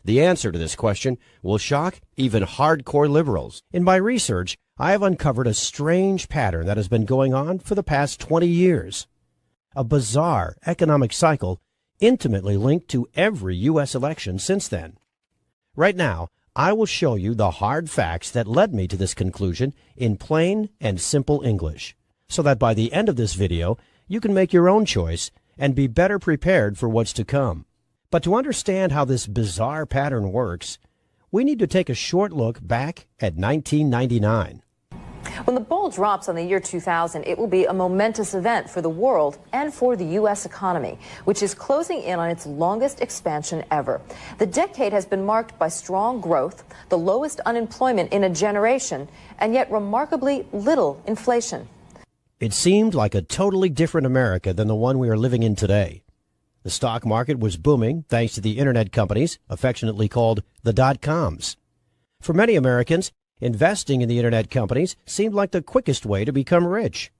The answer to this question will shock even hardcore liberals. In my research, I have uncovered a strange pattern that has been going on for the past 20 years. A bizarre economic cycle intimately linked to every U.S. election since then. Right now, I will show you the hard facts that led me to this conclusion in plain and simple English, so that by the end of this video, you can make your own choice and be better prepared for what's to come. But to understand how this bizarre pattern works, we need to take a short look back at 1999. When the ball drops on the year 2000, it will be a momentous event for the world and for the U.S. economy, which is closing in on its longest expansion ever. The decade has been marked by strong growth, the lowest unemployment in a generation, and yet remarkably little inflation. It seemed like a totally different America than the one we are living in today. The stock market was booming thanks to the internet companies, affectionately called the dot-coms. For many Americans, investing in the internet companies seemed like the quickest way to become rich.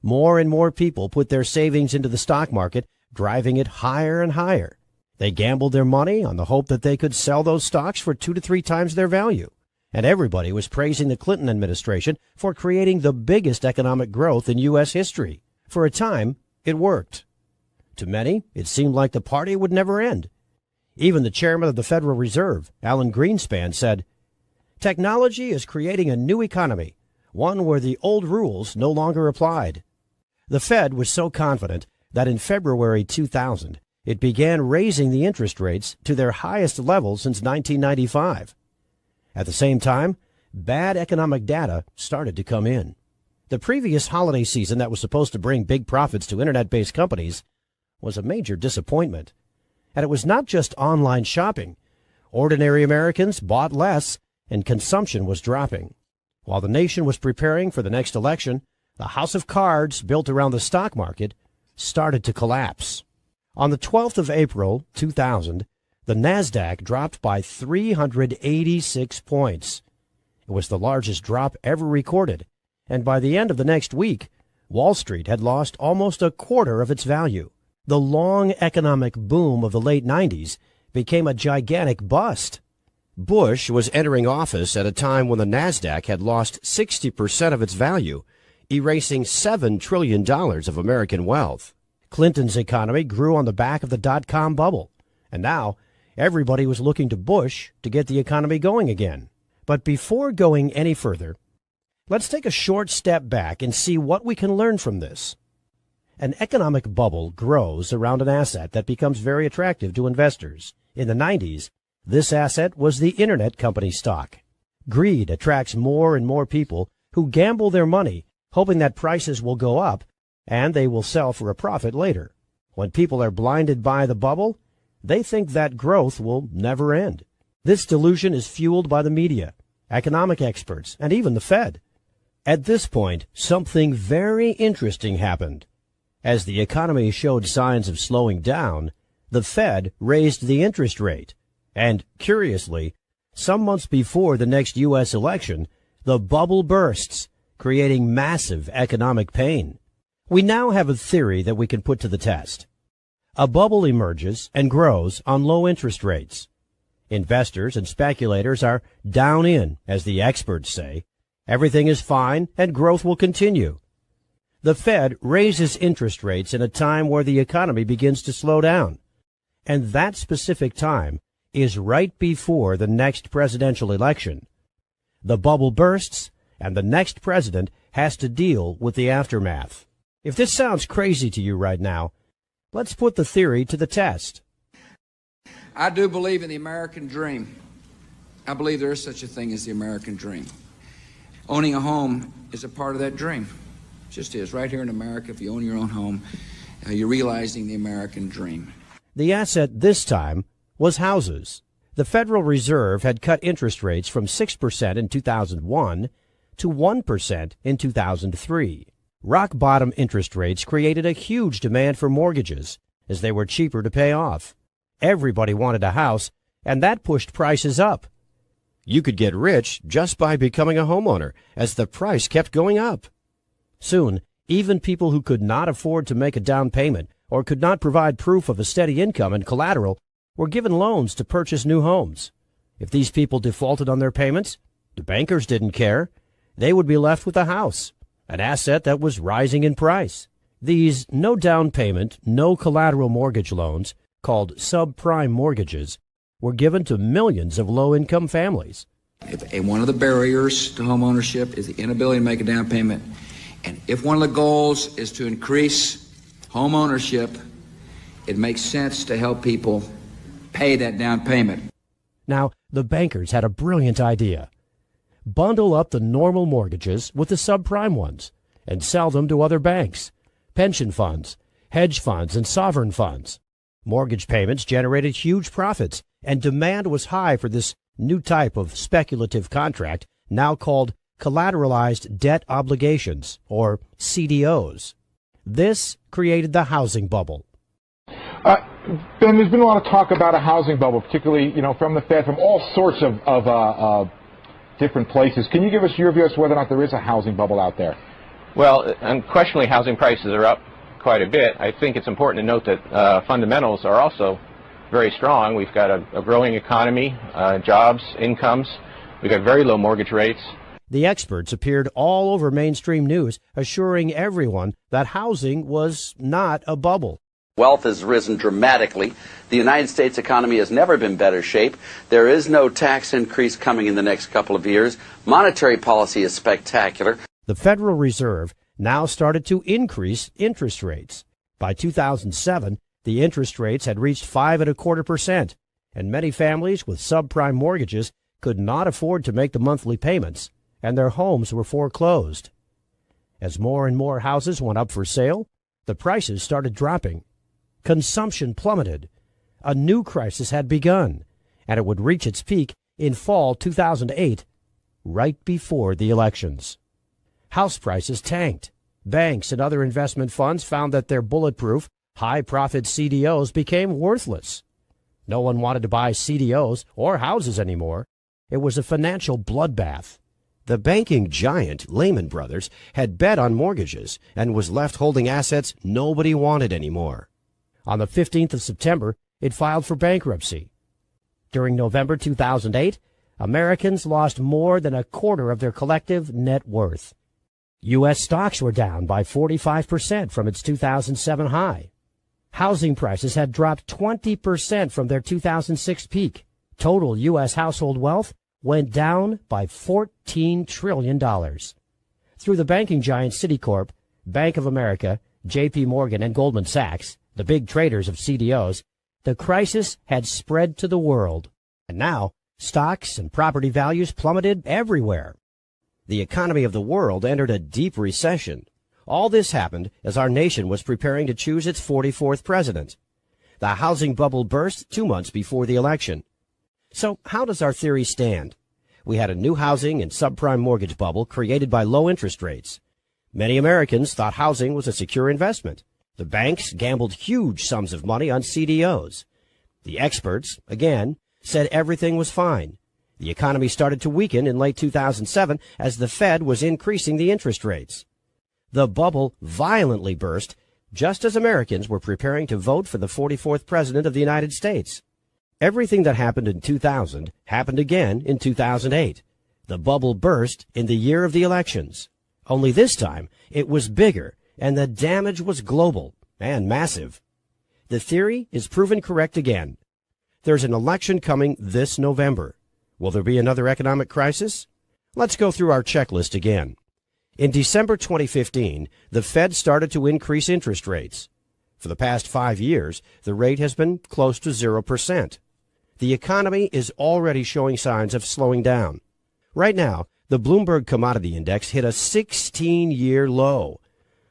More and more people put their savings into the stock market, driving it higher and higher. They gambled their money on the hope that they could sell those stocks for 2 to 3 times their value. And everybody was praising the Clinton administration for creating the biggest economic growth in U.S. history. For a time, it worked. To many, it seemed like the party would never end. Even the chairman of the Federal Reserve, Alan Greenspan, said, "Technology is creating a new economy, one where the old rules no longer applied." The Fed was so confident that in February 2000, it began raising the interest rates to their highest level since 1995. At the same time, bad economic data started to come in. The previous holiday season that was supposed to bring big profits to internet-based companies was a major disappointment. And it was not just online shopping. Ordinary Americans bought less, and consumption was dropping. While the nation was preparing for the next election, the house of cards built around the stock market started to collapse. On the 12th of April, 2000, the NASDAQ dropped by 386 points. It was the largest drop ever recorded, and by the end of the next week, Wall Street had lost almost a quarter of its value. The long economic boom of the late 90s became a gigantic bust. Bush was entering office at a time when the NASDAQ had lost 60% of its value, erasing $7 trillion of American wealth. Clinton's economy grew on the back of the dot-com bubble, and now everybody was looking to Bush to get the economy going again. But before going any further, let's take a short step back and see what we can learn from this. An economic bubble grows around an asset that becomes very attractive to investors. In the 90s, this asset was the internet company stock. Greed attracts more and more people who gamble their money, hoping that prices will go up and they will sell for a profit later. When people are blinded by the bubble, they think that growth will never end. This delusion is fueled by the media, economic experts, and even the Fed. At this point, something very interesting happened. As the economy showed signs of slowing down, the Fed raised the interest rate. And, curiously, some months before the next U.S. election, the bubble bursts, creating massive economic pain. We now have a theory that we can put to the test. A bubble emerges and grows on low interest rates. Investors and speculators are down in, as the experts say. Everything is fine and growth will continue. The Fed raises interest rates in a time where the economy begins to slow down. And that specific time is right before the next presidential election. The bubble bursts, and the next president has to deal with the aftermath. If this sounds crazy to you right now, let's put the theory to the test. I do believe in the American dream. I believe there is such a thing as the American dream. Owning a home is a part of that dream. It just is. Right here in America, if you own your own home, you're realizing the American dream. The asset this time was houses. The Federal Reserve had cut interest rates from 6% in 2001 to 1% in 2003. Rock-bottom interest rates created a huge demand for mortgages, as they were cheaper to pay off. Everybody wanted a house, and that pushed prices up. You could get rich just by becoming a homeowner, as the price kept going up. Soon, even people who could not afford to make a down payment or could not provide proof of a steady income and collateral were given loans to purchase new homes. If these people defaulted on their payments, the bankers didn't care. They would be left with a house, an asset that was rising in price. These no down payment, no collateral mortgage loans, called subprime mortgages, were given to millions of low-income families. One of the barriers to homeownership is the inability to make a down payment. And if one of the goals is to increase homeownership, it makes sense to help people pay that down payment. Now, the bankers had a brilliant idea. Bundle up the normal mortgages with the subprime ones and sell them to other banks, pension funds, hedge funds, and sovereign funds. Mortgage payments generated huge profits, and demand was high for this new type of speculative contract, now called collateralized debt obligations, or CDOs. This created the housing bubble. Ben, there's been a lot of talk about a housing bubble, particularly, from the Fed, from all sorts of different places. Can you give us your view as to whether or not there is a housing bubble out there? Well, unquestionably, housing prices are up quite a bit. I think it's important to note that fundamentals are also very strong. We've got a growing economy, jobs, incomes. We've got very low mortgage rates. The experts appeared all over mainstream news, assuring everyone that housing was not a bubble. Wealth has risen dramatically. The United States economy has never been in better shape. There is no tax increase coming in the next couple of years. Monetary policy is spectacular. The Federal Reserve now started to increase interest rates. By 2007, the interest rates had reached 5.25%, and many families with subprime mortgages could not afford to make the monthly payments, and their homes were foreclosed. As more and more houses went up for sale, the prices started dropping. Consumption plummeted. A new crisis had begun, and it would reach its peak in fall 2008, right before the elections. House prices tanked. Banks and other investment funds found that their bulletproof, high-profit CDOs became worthless. No one wanted to buy CDOs or houses anymore. It was a financial bloodbath. The banking giant, Lehman Brothers, had bet on mortgages and was left holding assets nobody wanted anymore. On the 15th of September, it filed for bankruptcy. During November 2008, Americans lost more than a quarter of their collective net worth. U.S. stocks were down by 45% from its 2007 high. Housing prices had dropped 20% from their 2006 peak. Total U.S. household wealth went down by $14 trillion. Through the banking giant Citicorp, Bank of America, J.P. Morgan, and Goldman Sachs, the big traders of CDOs, the crisis had spread to the world. And now, stocks and property values plummeted everywhere. The economy of the world entered a deep recession. All this happened as our nation was preparing to choose its 44th president. The housing bubble burst 2 months before the election. So how does our theory stand? We had a new housing and subprime mortgage bubble created by low interest rates. Many Americans thought housing was a secure investment. The banks gambled huge sums of money on CDOs. The experts, again, said everything was fine. The economy started to weaken in late 2007 as the Fed was increasing the interest rates. The bubble violently burst just as Americans were preparing to vote for the 44th president of the United States. Everything that happened in 2000 happened again in 2008. The bubble burst in the year of the elections. Only this time, it was bigger, and the damage was global and massive. The theory is proven correct again. There's an election coming this November. Will there be another economic crisis? Let's go through our checklist again. In December 2015, the Fed started to increase interest rates. For the past 5 years, the rate has been close to 0%. The economy is already showing signs of slowing down. Right now, the Bloomberg Commodity Index hit a 16-year low.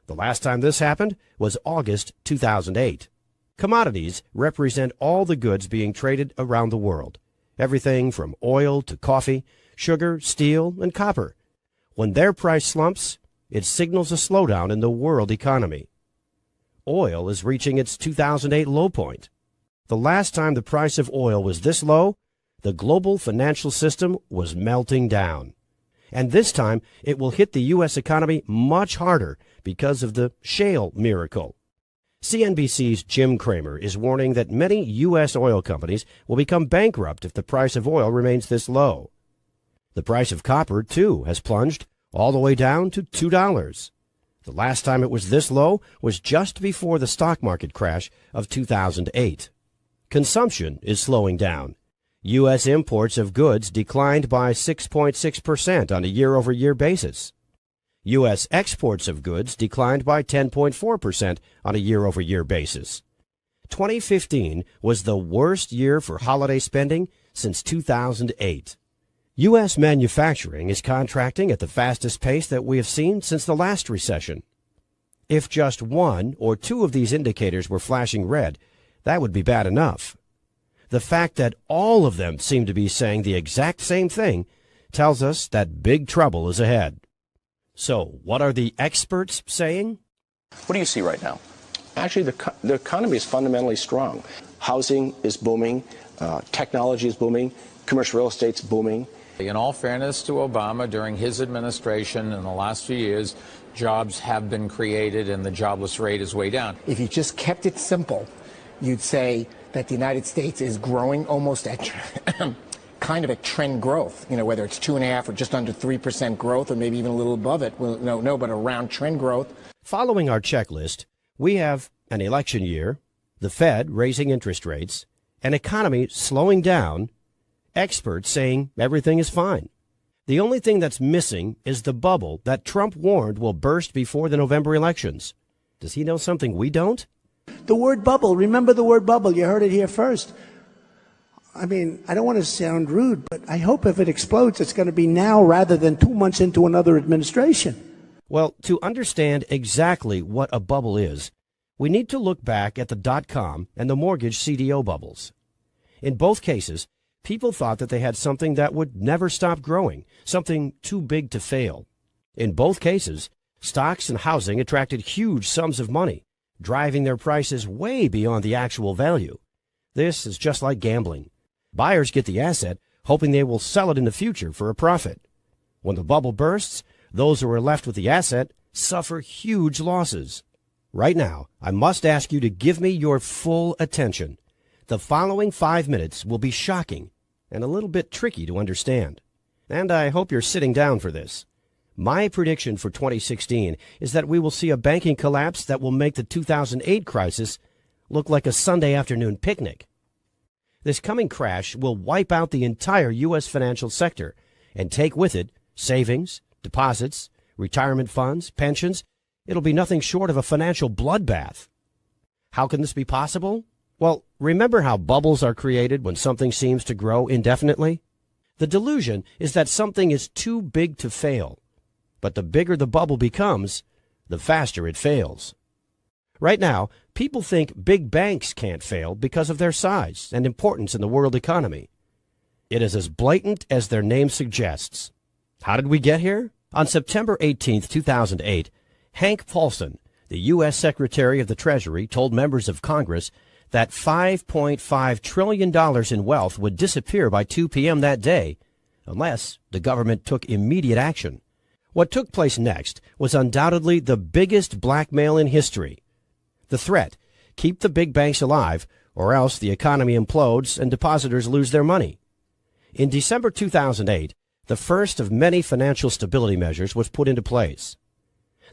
The last time this happened was August 2008. Commodities represent all the goods being traded around the world. Everything from oil to coffee, sugar, steel, and copper. When their price slumps, it signals a slowdown in the world economy. Oil is reaching its 2008 low point. The last time the price of oil was this low, the global financial system was melting down. And this time, it will hit the U.S. economy much harder because of the shale miracle. CNBC's Jim Cramer is warning that many U.S. oil companies will become bankrupt if the price of oil remains this low. The price of copper, too, has plunged all the way down to $2. The last time it was this low was just before the stock market crash of 2008. Consumption is slowing down. U.S. imports of goods declined by 6.6% on a year-over-year basis. U.S. exports of goods declined by 10.4% on a year-over-year basis. 2015 was the worst year for holiday spending since 2008. U.S. manufacturing is contracting at the fastest pace that we have seen since the last recession. If just one or two of these indicators were flashing red, that would be bad enough. The fact that all of them seem to be saying the exact same thing tells us that big trouble is ahead. So, what are the experts saying? What do you see right now? Actually, the economy is fundamentally strong. Housing is booming. Technology is booming. Commercial real estate's booming. In all fairness to Obama, during his administration in the last few years, jobs have been created and the jobless rate is way down. If you just kept it simple, you'd say that the United States is growing almost at kind of a trend growth, whether it's 2.5% or just under 3% growth or maybe even a little above it. Well, no, but around trend growth. Following our checklist, we have an election year, the Fed raising interest rates, an economy slowing down, experts saying everything is fine. The only thing that's missing is the bubble that Trump warned will burst before the November elections. Does he know something we don't? The word bubble, remember the word bubble. You heard it here first. I mean, I don't want to sound rude, but I hope if it explodes, it's going to be now rather than 2 months into another administration. Well, to understand exactly what a bubble is, we need to look back at the dot-com and the mortgage CDO bubbles. In both cases, people thought that they had something that would never stop growing, something too big to fail. In both cases, stocks and housing attracted huge sums of money, driving their prices way beyond the actual value. This is just like gambling. Buyers get the asset, hoping they will sell it in the future for a profit. When the bubble bursts, those who are left with the asset suffer huge losses. Right now, I must ask you to give me your full attention. The following 5 minutes will be shocking and a little bit tricky to understand. And I hope you're sitting down for this. My prediction for 2016 is that we will see a banking collapse that will make the 2008 crisis look like a Sunday afternoon picnic. This coming crash will wipe out the entire U.S. financial sector and take with it savings, deposits, retirement funds, pensions. It'll be nothing short of a financial bloodbath. How can this be possible? Well, remember how bubbles are created when something seems to grow indefinitely? The delusion is that something is too big to fail. But the bigger the bubble becomes, the faster it fails. Right now, people think big banks can't fail because of their size and importance in the world economy. It is as blatant as their name suggests. How did we get here? On September 18, 2008, Hank Paulson, the U.S. Secretary of the Treasury, told members of Congress that $5.5 trillion in wealth would disappear by 2 p.m. that day unless the government took immediate action. What took place next was undoubtedly the biggest blackmail in history. The threat, keep the big banks alive, or else the economy implodes and depositors lose their money. In December 2008, the first of many financial stability measures was put into place.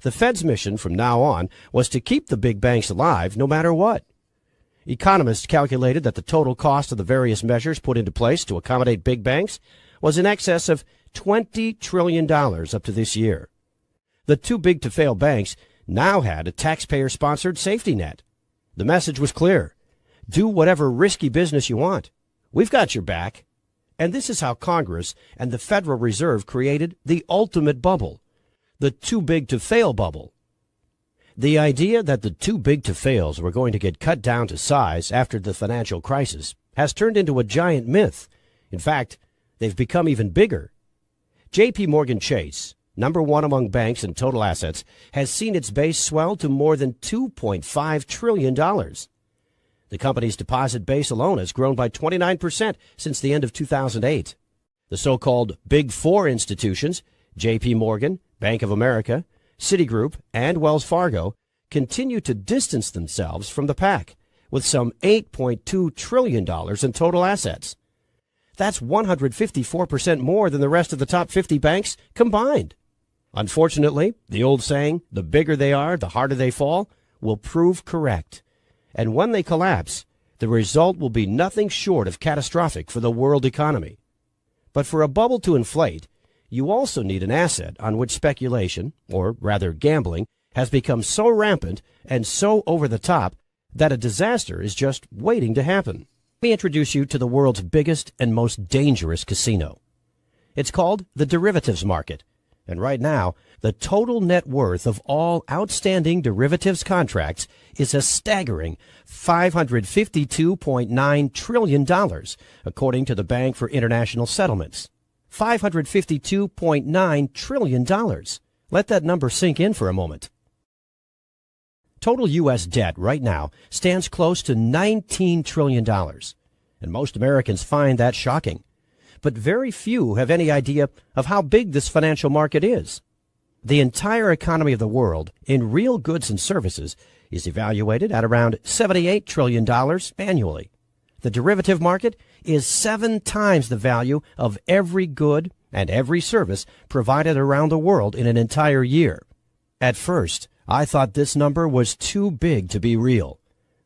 The Fed's mission from now on was to keep the big banks alive no matter what. Economists calculated that the total cost of the various measures put into place to accommodate big banks was in excess of $20 trillion up to this year. The too big to fail banks now had a taxpayer-sponsored safety net. The message was clear. Do whatever risky business you want. We've got your back. And this is how Congress and the Federal Reserve created the ultimate bubble, the too big to fail bubble. The idea that the too big to fails were going to get cut down to size after the financial crisis has turned into a giant myth. In fact, they've become even bigger. J.P. Morgan Chase, number one among banks in total assets, has seen its base swell to more than $2.5 trillion. The company's deposit base alone has grown by 29% since the end of 2008. The so-called Big Four institutions, J.P. Morgan, Bank of America, Citigroup, and Wells Fargo, continue to distance themselves from the pack, with some $8.2 trillion in total assets. That's 154% more than the rest of the top 50 banks combined. Unfortunately, the old saying, the bigger they are, the harder they fall, will prove correct. And when they collapse, the result will be nothing short of catastrophic for the world economy. But for a bubble to inflate, you also need an asset on which speculation, or rather gambling, has become so rampant and so over the top that a disaster is just waiting to happen. Let me introduce you to the world's biggest and most dangerous casino. It's called the derivatives market. And right now, the total net worth of all outstanding derivatives contracts is a staggering $552.9 trillion, according to the Bank for International Settlements. $552.9 trillion. Let that number sink in for a moment. Total U.S. debt right now stands close to $19 trillion, and most Americans find that shocking. But very few have any idea of how big this financial market is. The entire economy of the world in real goods and services is evaluated at around $78 trillion annually. The derivative market is 7 times the value of every good and every service provided around the world in an entire year. At first, I thought this number was too big to be real.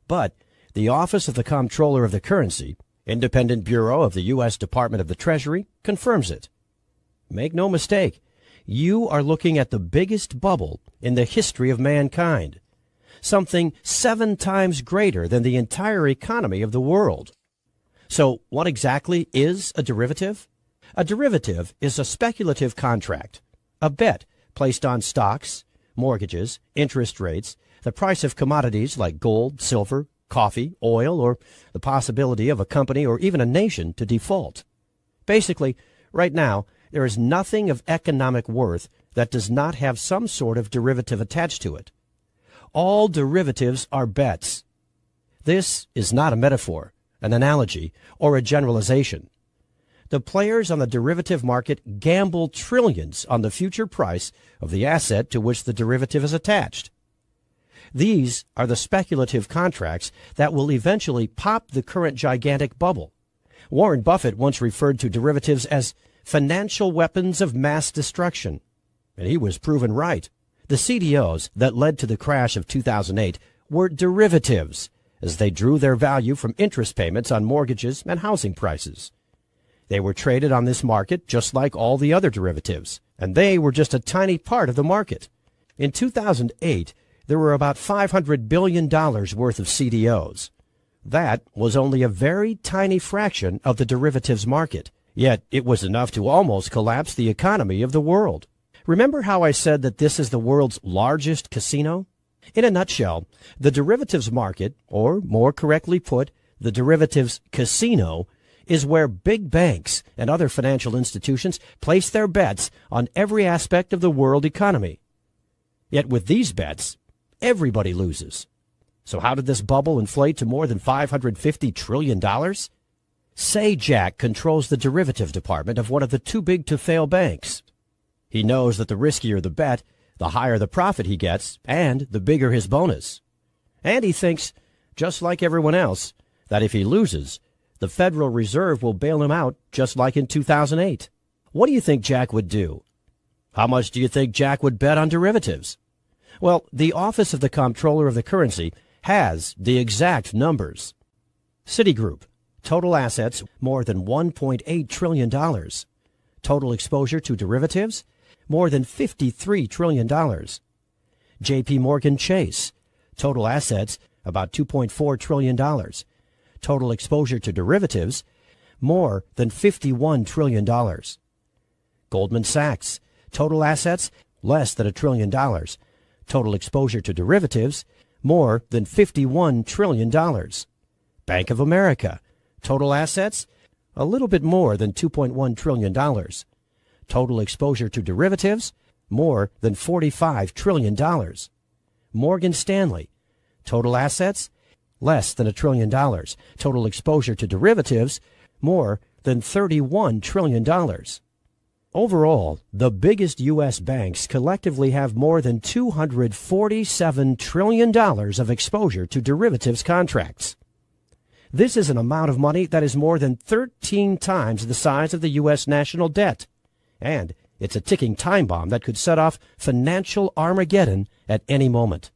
But the Office of the Comptroller of the Currency, independent bureau of the U.S. Department of the Treasury, confirms it. Make no mistake, you are looking at the biggest bubble in the history of mankind, something 7 times greater than the entire economy of the world. So what exactly is a derivative? A derivative is a speculative contract, a bet placed on stocks, mortgages, interest rates, the price of commodities like gold, silver, coffee, oil, or the possibility of a company or even a nation to default. Basically, right now, there is nothing of economic worth that does not have some sort of derivative attached to it. All derivatives are bets. This is not a metaphor, an analogy, or a generalization. The players on the derivative market gamble trillions on the future price of the asset to which the derivative is attached. These are the speculative contracts that will eventually pop the current gigantic bubble. Warren Buffett once referred to derivatives as financial weapons of mass destruction, and he was proven right. The CDOs that led to the crash of 2008 were derivatives, as they drew their value from interest payments on mortgages and housing prices. They were traded on this market just like all the other derivatives, and they were just a tiny part of the market. In 2008, there were about $500 billion worth of CDOs. That was only a very tiny fraction of the derivatives market, yet it was enough to almost collapse the economy of the world. Remember how I said that this is the world's largest casino? In a nutshell, the derivatives market, or more correctly put, the derivatives casino, is where big banks and other financial institutions place their bets on every aspect of the world economy. Yet with these bets, everybody loses. So how did this bubble inflate to more than $550 trillion? Say Jack controls the derivative department of one of the too-big-to-fail banks. He knows that the riskier the bet, the higher the profit he gets, and the bigger his bonus. And he thinks, just like everyone else, that if he loses, the Federal Reserve will bail him out just like in 2008. What do you think Jack would do? How much do you think Jack would bet on derivatives? Well, the Office of the Comptroller of the Currency has the exact numbers. Citigroup, total assets more than $1.8 trillion. Total exposure to derivatives, more than $53 trillion. J.P. Morgan Chase, total assets about $2.4 trillion. Total exposure to derivatives, more than $51 trillion. Goldman Sachs, total assets, less than $1 trillion. Total exposure to derivatives, more than $51 trillion. Bank of America, total assets, a little bit more than $2.1 trillion. Total exposure to derivatives, more than $45 trillion. Morgan Stanley, total assets, less than $1 trillion. Total exposure to derivatives, more than $31 trillion. Overall, the biggest U.S. banks collectively have more than $247 trillion of exposure to derivatives contracts. This is an amount of money that is more than 13 times the size of the U.S. national debt. And it's a ticking time bomb that could set off financial Armageddon at any moment.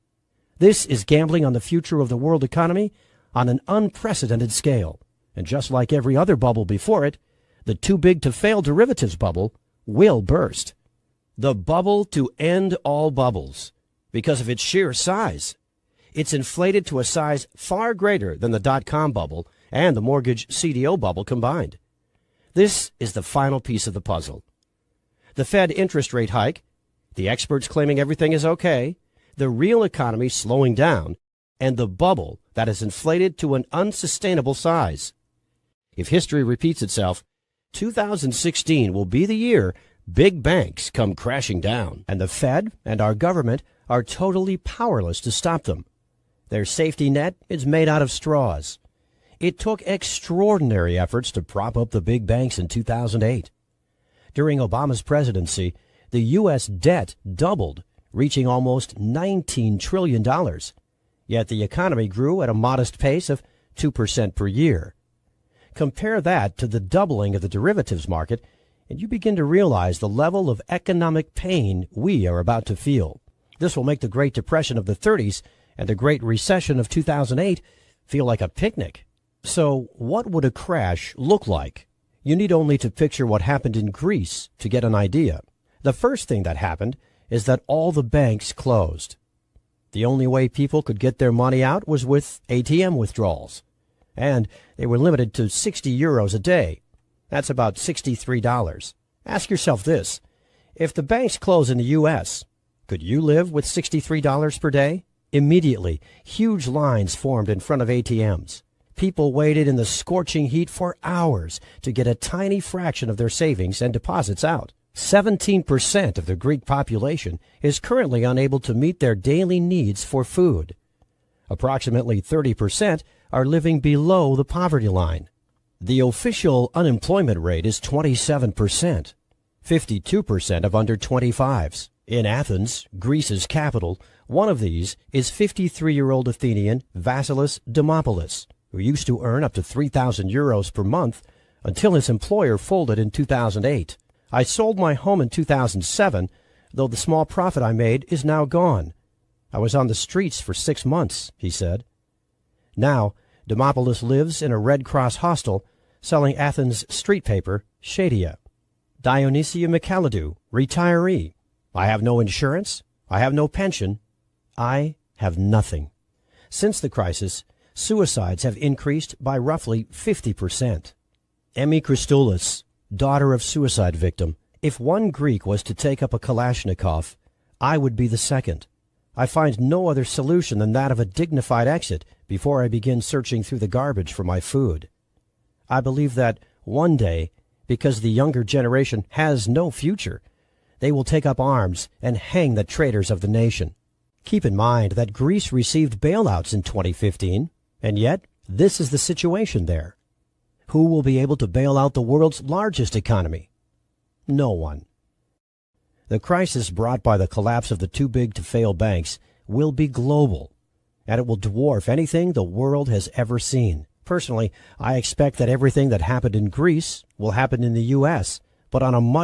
This is gambling on the future of the world economy on an unprecedented scale. And just like every other bubble before it, the too-big-to-fail derivatives bubble will burst. The bubble to end all bubbles because of its sheer size. It's inflated to a size far greater than the dot-com bubble and the mortgage CDO bubble combined. This is the final piece of the puzzle. The Fed interest rate hike, the experts claiming everything is okay, the real economy slowing down, and the bubble that is inflated to an unsustainable size. If history repeats itself, 2016 will be the year big banks come crashing down, and the Fed and our government are totally powerless to stop them. Their safety net is made out of straws. It took extraordinary efforts to prop up the big banks in 2008. During Obama's presidency, the U.S. debt doubled, reaching almost $19 trillion. Yet the economy grew at a modest pace of 2% per year. Compare that to the doubling of the derivatives market, and you begin to realize the level of economic pain we are about to feel. This will make the Great Depression of the 30s and the Great Recession of 2008 feel like a picnic. So what would a crash look like? You need only to picture what happened in Greece to get an idea. The first thing that happened is that all the banks closed. The only way people could get their money out was with ATM withdrawals. And they were limited to 60 euros a day. That's about $63. Ask yourself this. If the banks close in the U.S., could you live with $63 per day? Immediately, huge lines formed in front of ATMs. People waited in the scorching heat for hours to get a tiny fraction of their savings and deposits out. 17% of the Greek population is currently unable to meet their daily needs for food. Approximately 30% are living below the poverty line. The official unemployment rate is 27%, 52% of under 25s. In Athens, Greece's capital, one of these is 53-year-old Athenian Vasilis Dimopoulos, who used to earn up to 3,000 euros per month until his employer folded in 2008. I sold my home in 2007, though the small profit I made is now gone. I was on the streets for 6 months, he said. Now, Dimopoulos lives in a Red Cross hostel selling Athens street paper, Shadia. Dionysia Michalidou, retiree. I have no insurance. I have no pension. I have nothing. Since the crisis, suicides have increased by roughly 50%. Emmy Christoulis, daughter of suicide victim. If one Greek was to take up a Kalashnikov, I would be the second. I find no other solution than that of a dignified exit before I begin searching through the garbage for my food. I believe that one day, because the younger generation has no future, they will take up arms and hang the traitors of the nation. Keep in mind that Greece received bailouts in 2015, and yet this is the situation there. Who will be able to bail out the world's largest economy? No one. The crisis brought by the collapse of the too-big-to-fail banks will be global, and it will dwarf anything the world has ever seen. Personally, I expect that everything that happened in Greece will happen in the U.S., but on a much